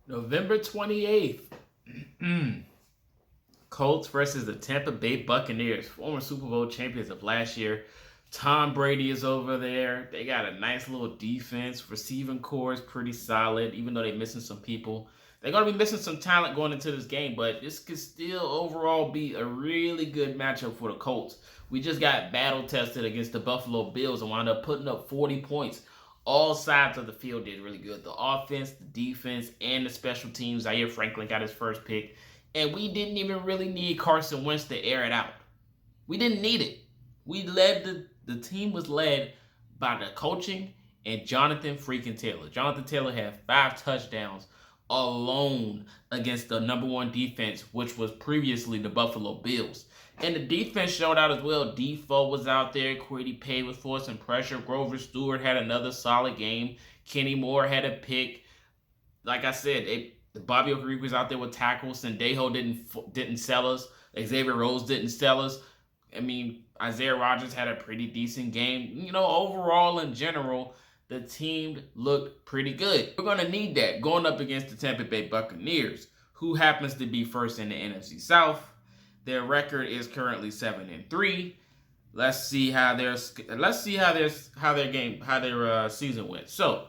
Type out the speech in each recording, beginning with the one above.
November 28th. Colts versus the Tampa Bay Buccaneers, former Super Bowl champions of last year. Tom Brady is over there. They got a nice little defense. Receiving core is pretty solid, even though they're missing some people. They're going to be missing some talent going into this game, but this could still overall be a really good matchup for the Colts. We just got battle tested against the Buffalo Bills and wound up putting up 40 points. All sides of the field did really good. The offense, the defense, and the special teams. Zaire Franklin got his first pick. And we didn't even really need Carson Wentz to air it out. We didn't need it. The team was led by the coaching and Jonathan freaking Taylor. Jonathan Taylor had 5 touchdowns alone against the number 1 defense, which was previously the Buffalo Bills. And the defense showed out as well. Defoe was out there. Kwity Paye was forcing pressure. Grover Stewart had another solid game. Kenny Moore had a pick. Like I said, Bobby O'Grady was out there with tackles. Sendejo didn't sell us. Xavier Rhodes didn't sell us. I mean, Isaiah Rodgers had a pretty decent game. Overall in general, the team looked pretty good. We're going to need that going up against the Tampa Bay Buccaneers, who happens to be first in the NFC South. Their record is currently 7-3. Let's see how their season went. So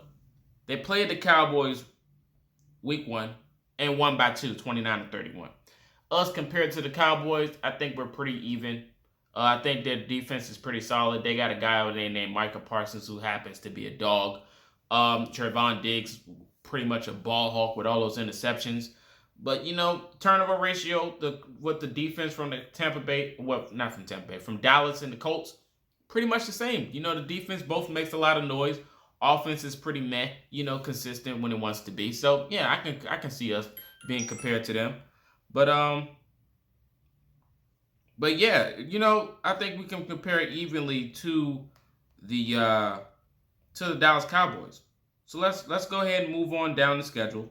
they played the Cowboys week 1 and won by 2, 29-31. Us compared to the Cowboys, I think we're pretty even. I think their defense is pretty solid. They got a guy over there named Micah Parsons who happens to be a dog. Trevon Diggs, pretty much a ball hawk with all those interceptions. But, turnover ratio with the defense from the Tampa Bay, well, not from Tampa Bay, from Dallas and the Colts, pretty much the same. The defense both makes a lot of noise. Offense is pretty meh, consistent when it wants to be. So, yeah, I can see us being compared to them. But yeah, I think we can compare it evenly to the Dallas Cowboys. So let's go ahead and move on down the schedule.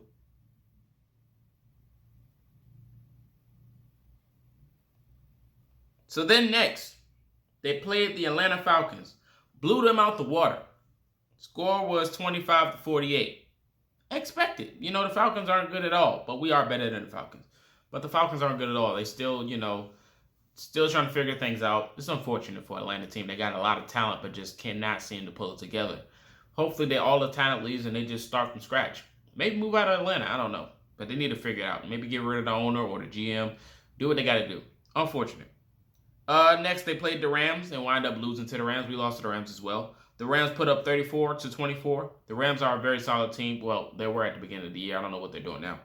So then next, they played the Atlanta Falcons, blew them out the water. Score was 25-48. Expected. The Falcons aren't good at all, but we are better than the Falcons. But the Falcons aren't good at all. They still, still trying to figure things out. It's unfortunate for Atlanta team. They got a lot of talent, but just cannot seem to pull it together. Hopefully, all the talent leaves and they just start from scratch. Maybe move out of Atlanta. I don't know. But they need to figure it out. Maybe get rid of the owner or the GM. Do what they got to do. Unfortunate. Next, they played the Rams and wind up losing to the Rams. We lost to the Rams as well. The Rams put up 34-24. The Rams are a very solid team. Well, they were at the beginning of the year. I don't know what they're doing now.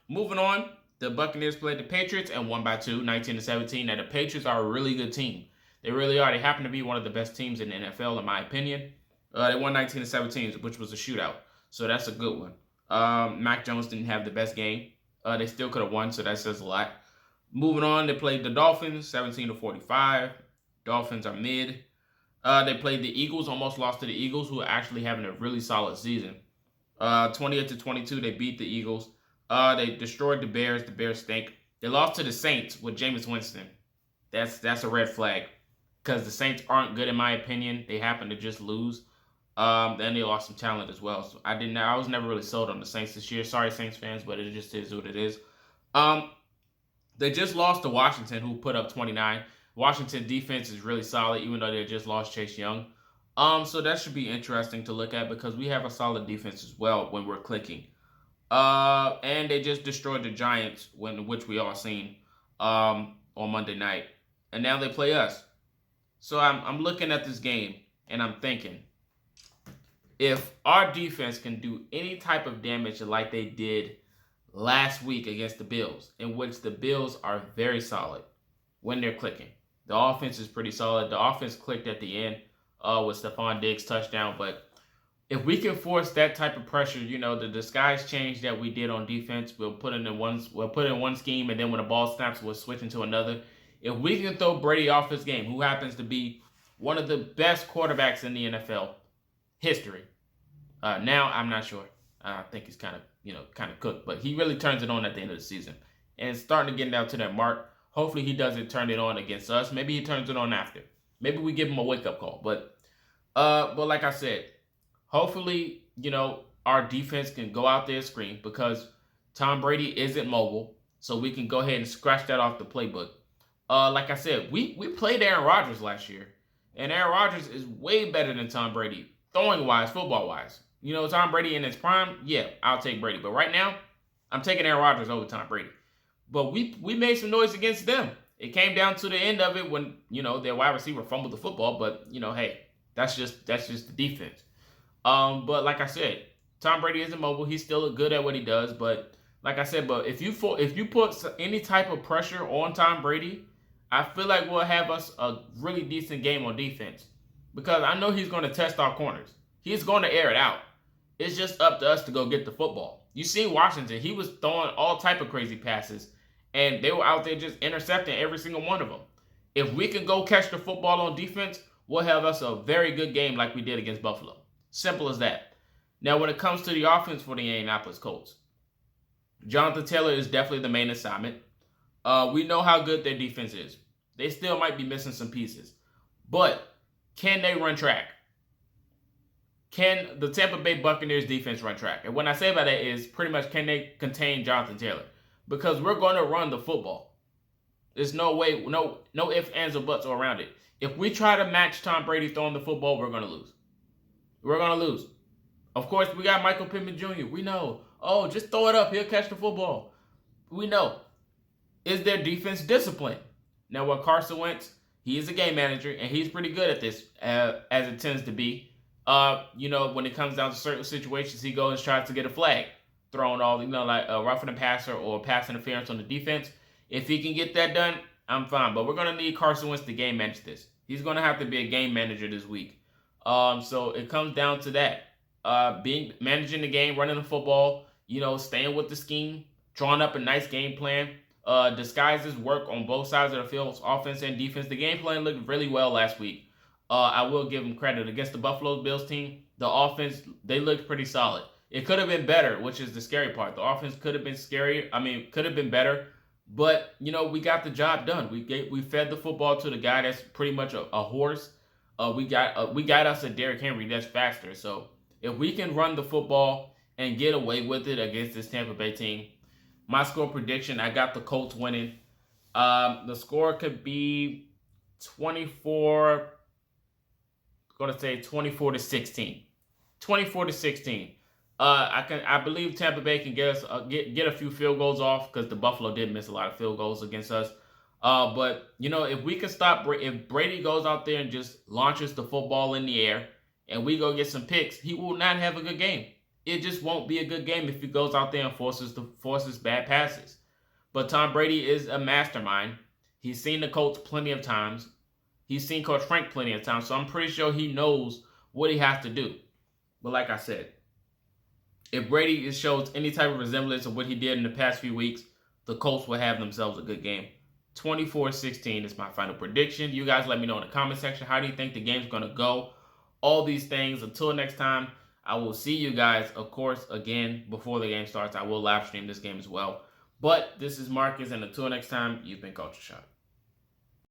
Moving on, the Buccaneers played the Patriots and won by 2, 19-17. Now, the Patriots are a really good team. They really are. They happen to be one of the best teams in the NFL, in my opinion. They won 19-17, which was a shootout. So that's a good one. Mac Jones didn't have the best game. They still could have won, so that says a lot. Moving on, they played the Dolphins, 17-45. Dolphins are mid. They played the Eagles, almost lost to the Eagles, who are actually having a really solid season. 28-22, they beat the Eagles. They destroyed the Bears. The Bears stink. They lost to the Saints with Jameis Winston. That's a red flag because the Saints aren't good in my opinion. They happen to just lose. Then they lost some talent as well. So I was never really sold on the Saints this year. Sorry, Saints fans, but it just is what it is. They just lost to Washington, who put up 29. Washington defense is really solid, even though they just lost Chase Young. So that should be interesting to look at because we have a solid defense as well when we're clicking. And they just destroyed the Giants, which we all seen on Monday night. And now they play us. So I'm looking at this game and I'm thinking, if our defense can do any type of damage like they did last week against the Bills, in which the Bills are very solid when they're clicking. The offense is pretty solid. The offense clicked at the end with Stephon Diggs' touchdown. But if we can force that type of pressure, the disguise change that we did on defense, we'll put in one scheme, and then when the ball snaps, we'll switch into another. If we can throw Brady off his game, who happens to be one of the best quarterbacks in the NFL history, now I'm not sure. I think he's kind of cooked, but he really turns it on at the end of the season, and it's starting to get down to that mark. Hopefully he doesn't turn it on against us. Maybe he turns it on after. Maybe we give him a wake-up call. But like I said, hopefully, our defense can go out there and screen because Tom Brady isn't mobile, so we can go ahead and scratch that off the playbook. Like I said, we played Aaron Rodgers last year, and Aaron Rodgers is way better than Tom Brady, throwing-wise, football-wise. You know, Tom Brady in his prime, yeah, I'll take Brady. But right now, I'm taking Aaron Rodgers over Tom Brady. But we made some noise against them. It came down to the end of it when, you know, their wide receiver fumbled the football. But, you know, hey, that's just the defense. But like I said, Tom Brady isn't mobile. He's still good at what he does. But like I said, but if you put any type of pressure on Tom Brady, I feel like we'll have us a really decent game on defense. Because I know he's going to test our corners. He's going to air it out. It's just up to us to go get the football. You see Washington, he was throwing all type of crazy passes, and they were out there just intercepting every single one of them. If we can go catch the football on defense, we'll have us a very good game like we did against Buffalo. Simple as that. Now, when it comes to the offense for the Indianapolis Colts, Jonathan Taylor is definitely the main assignment. We know how good their defense is. They still might be missing some pieces. But can they run track? Can the Tampa Bay Buccaneers defense run track? And what I say by that is pretty much, can they contain Jonathan Taylor? Because we're going to run the football. There's no way, no ifs, ands, or buts around it. If we try to match Tom Brady throwing the football, we're going to lose. We're going to lose. Of course, we got Michael Pittman Jr. We know. Oh, just throw it up. He'll catch the football. We know. Is their defense disciplined? Now, with Carson Wentz, he is a game manager, and he's pretty good at this, as it tends to be. You know, when it comes down to certain situations, he goes and tries to get a flag thrown all, you know, like a roughing the passer or pass interference on the defense. If he can get that done, I'm fine. But we're going to need Carson Wentz to game manage this. He's going to have to be a game manager this week. So it comes down to that. Managing the game, running the football, you know, staying with the scheme, drawing up a nice game plan. Disguises work on both sides of the field, offense and defense. The game plan looked really well last week. I will give them credit. Against the Buffalo Bills team, the offense, they looked pretty solid. It could have been better, which is the scary part. The offense could have been scary. Could have been better. But, you know, we got the job done. We fed the football to the guy that's pretty much a horse. We got us a Derrick Henry that's faster. So if we can run the football and get away with it against this Tampa Bay team, my score prediction, I got the Colts winning. The score could be 24. Going to say 24-16. 24-16. I believe Tampa Bay can get us get a few field goals off because the Buffalo did miss a lot of field goals against us. But you know, if we can stop, if Brady goes out there and just launches the football in the air and we go get some picks, he will not have a good game. It just won't be a good game if he goes out there and forces bad passes. But Tom Brady is a mastermind. He's seen the Colts plenty of times. He's seen Coach Frank plenty of times, so I'm pretty sure he knows what he has to do. But like I said, if Brady shows any type of resemblance of what he did in the past few weeks, the Colts will have themselves a good game. 24-16 is my final prediction. You guys let me know in the comment section, how do you think the game's going to go? All these things. Until next time, I will see you guys, of course, again, before the game starts. I will live stream this game as well. But this is Marcus, and until next time, you've been Culture Shock.